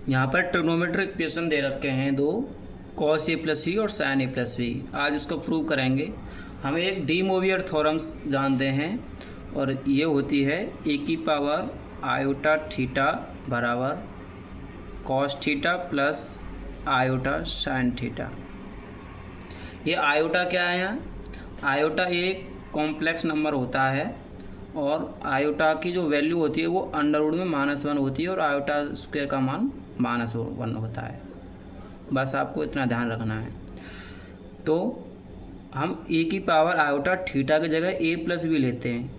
यहाँ पर trigonometric equation दे रखे हैं दो, कॉस ए प्लस वी और साइन ए प्लस वी। आज इसको प्रूव करेंगे। हमें एक डी मोवियर थ्योरम्स जानते हैं और ये होती है ए की पावर आयोटा थीटा बराबर cos theta plus iota sine theta. ये आयोटा क्या है? यहाँ आयोटा एक कॉम्प्लेक्स नंबर होता है और आयोटा की जो वैल्यू होती है वो अंडरवुड में -1 होती है और आयोटा स्क्वायर का मान -1 होता है। बस आपको इतना ध्यान रखना है। तो हम ए की पावर आयोटा थीटा की जगह ए प्लस बी लेते हैं,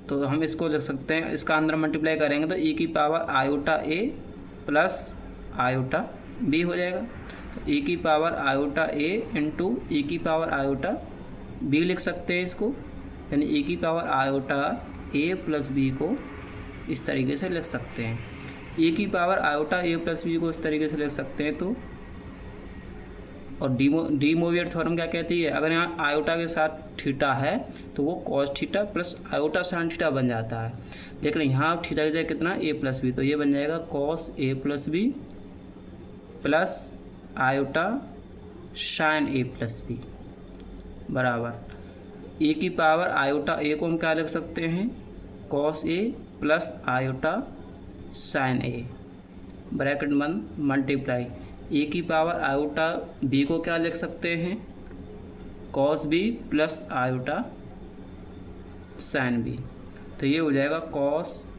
तो हम इसको लिख सकते हैं, इसका अंदर मल्टीप्लाई करेंगे तो ए की पावर आयोटा ए प्लस आयोटा बी हो जाएगा। तो ए की पावर आयोटा ए इंटू ए की पावर आयोटा बी लिख सकते हैं इसको, यानी ए की पावर आयोटा ए प्लस बी को इस तरीके से लिख सकते हैं। ए की पावर आयोटा ए प्लस बी को इस तरीके से लिख सकते हैं। तो और डी मोवियर थ्योरम क्या कहती है? अगर यहाँ आयोटा के साथ थीटा है तो वो cos theta plus iota sine theta बन जाता है, लेकिन यहाँ थीटा की जगह कितना ए प्लस बी, तो ये बन जाएगा cos A plus B plus iota sine A plus B बराबर ए की पावर आयोटा ए को हम क्या लिख सकते हैं? Cos A plus iota sine A bracket बंद मल्टीप्लाई ए की पावर आयोटा बी को क्या लिख सकते हैं? Cos B plus iota sine B. तो ये हो जाएगा cos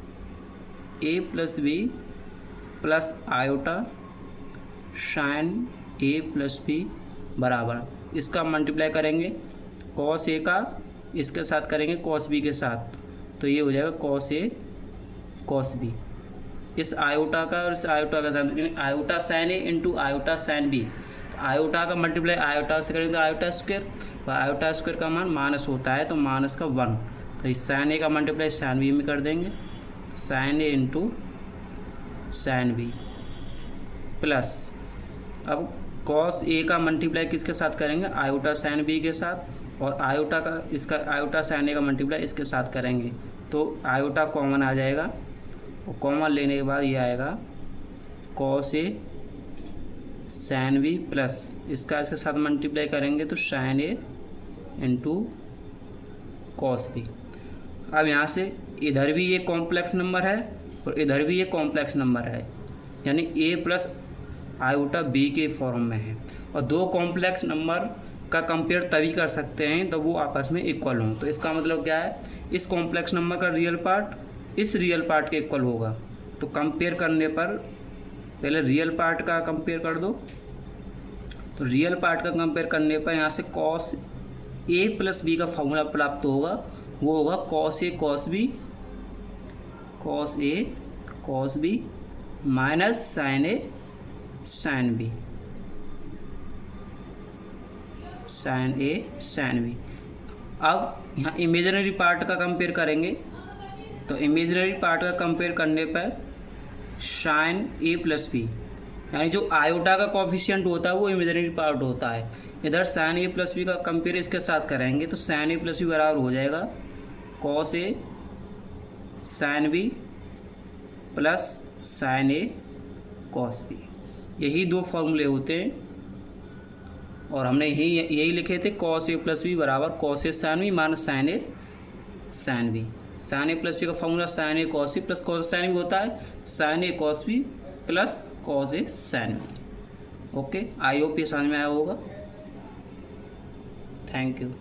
A plus B plus iota sine A plus B बराबर इसका मल्टीप्लाई करेंगे कॉस ए का इसके साथ करेंगे कॉस बी के साथ, तो ये हो जाएगा कॉस ए कॉस बी। इस आयोटा का और इस आयोटा का साथ आयोटा साइन ए इंटू आयोटा साइन बी, तो आयोटा का मल्टीप्लाई आयोटा से करेंगे तो आयोटा स्क्वायर, और आयोटा स्क्वायर का मान माइनस होता है तो माइनस का 1, तो इस साइन ए का मल्टीप्लाई साइन बी में कर देंगे, साइन ए इंटू साइन बी प्लस अब कॉस ए का मल्टीप्लाई किसके साथ करेंगे? आयोटा साइन बी के साथ, और आयोटा का इसका आयोटा साइन ए का मल्टीप्लाई इसके साथ करेंगे तो आयोटा कॉमन आ जाएगा, और कॉमन लेने के बाद ये आएगा cos A sine B plus इसका इसके साथ मल्टीप्लाई करेंगे तो साइन ए इंटू कॉस बी। अब यहाँ से इधर भी ये कॉम्प्लेक्स नंबर है और इधर भी ये कॉम्प्लेक्स नंबर है, यानी ए प्लस आयोटा बी के फॉर्म में है, और दो कॉम्प्लेक्स नंबर का कंपेयर तभी कर सकते हैं तो वो आपस में इक्वल हों। तो इसका मतलब क्या है? इस कॉम्प्लेक्स नंबर का रियल पार्ट इस रियल पार्ट के इक्वल होगा। तो कंपेयर करने पर पहले रियल पार्ट का कंपेयर कर दो, तो रियल पार्ट का कंपेयर करने पर यहाँ से कॉस ए प्लस बी का फॉर्मूला प्राप्त होगा, वो होगा cos A cos B minus sine A sine B sine B. अब यहाँ इमेजिनरी पार्ट का कंपेयर करेंगे, तो इमेजिनरी पार्ट का कंपेयर करने पर साइन ए प्लस बी, यानी जो आयोटा का कॉफिशिएंट होता है वो इमेजिनरी पार्ट होता है। इधर साइन ए प्लस बी का कंपेयर इसके साथ करेंगे तो साइन ए प्लस बी बराबर हो जाएगा cos A sine B plus sign A cos B. यही दो फॉर्मूले होते हैं और हमने यही लिखे थे कॉस ए प्लस बी बराबर cos A sine B minus sine A sine B. Sine A plus B का formula sine A cos B plus cos A sine B होता है, sine A cos B plus cos A sine B. Okay, I hope ये समझ में आया होगा। Thank you.